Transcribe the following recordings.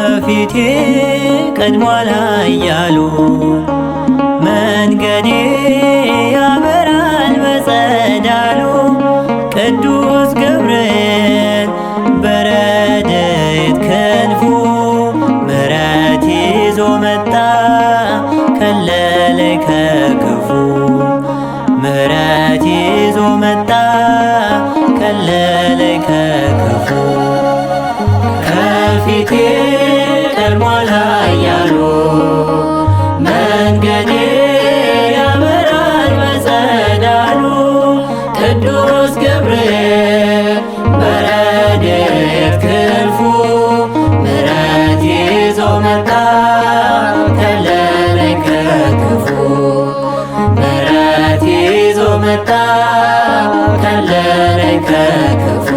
ከፊቴ ቀድሟል ኃያሉ መንገዴ ያበራል በጸዳሉ ቅዱስ ገብርኤል በረድኤት ክንፉ ምሕረት ይዞ መጣ ከለለኝ ከክፉ ምሕረት ይዞ መጣ ከለለኝ ከክፉ ከፊቴ ቀድሟል ኃያሉ መንገዴ ያበራል በጸዳሉ ቅዱስ ገብርኤል በረድኤት ክንፉ ምሕረት ይዞ መጣ ከለለኝ ከክፉ ምሕረት ይዞ መጣ ከለለኝ ከክፉ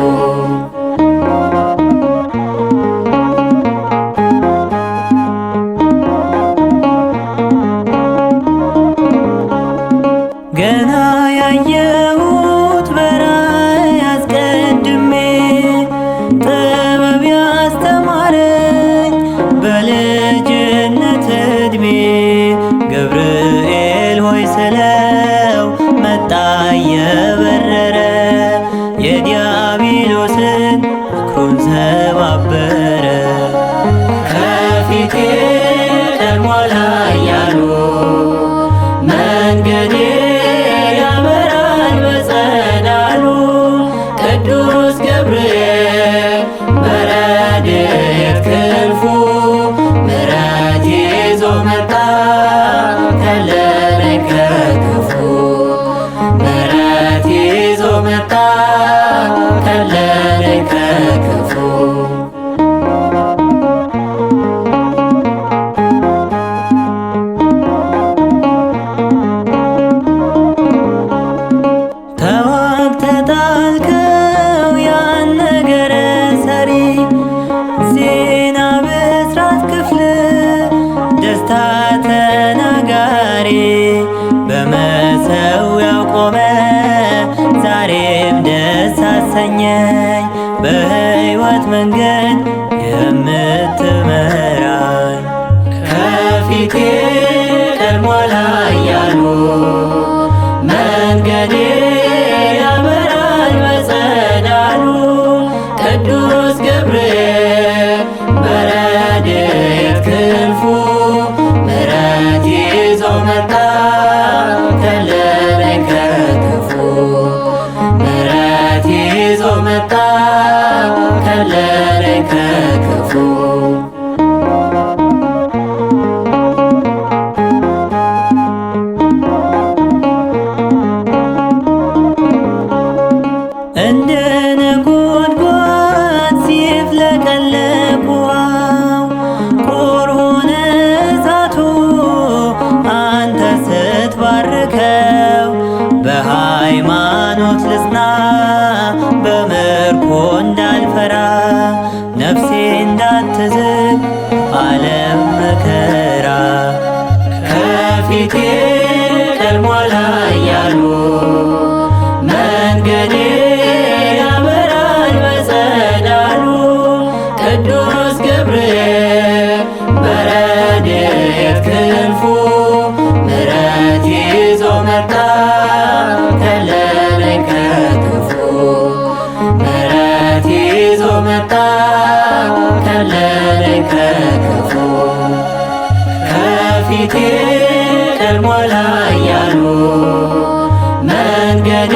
ገና ያየሁት በራእይ አስቀድሜ ጥበብ ያስተማረኝ በልጅነት ዕድሜ ገብርኤል ሆይ ስለው መጣ እየበረረ የዲያብሎስን ምክሩን ሰባበረ ከፊቴ ቀድሟል ኃያሉ መንገዴ ቅዱስ ገብርኤል በረድኤት ክንፉ ምሕረት ይዞ መጣ ከለለኝ ከክፉ ምሕረት ይዞ መጣ ከለለኝ ከክፉ ዜና ብስራት ክፍል ደስታ ተናጋሪ በመሠዊያው ቆመ ዛሬም ደስ አሰኘኝ በሕይወት መንገድ የምትመራኝ ከፊቴ ቀድሟል ኃያሉ መንገዴ ያበራል በጸዳሉ ቅዱስ ገብርኤል በረድኤት ክንፉ ምሕረት ይዞ መጣ ከለለኝ ከክፉ ምሕረት ይዞ መጣ ከለለኝ ከክፉ እንደ ነጎድጓድ ሲፍለቀለቅ ውኃው ቁር ሆነ እሳቱ አንተ ስትባርከው በሃይማኖት ልጽና በምርኮ እንዳልፈራ ነፍሴ እንዳትዝግ ዓለም መከራ ከፊቴ ቀድሟል ኃያሉ መንገዴ ያበራል በጸዳሉ ቅዱስ ገብርኤል በረድኤት ክንፉ ምሕረት ይዞ መጣ ከለለኝ ከክፉ ምሕረት ይዞ መጣ ከለለኝ ከክፉ ከፊቴ ቀድሟል ኃያሉ መንገዴ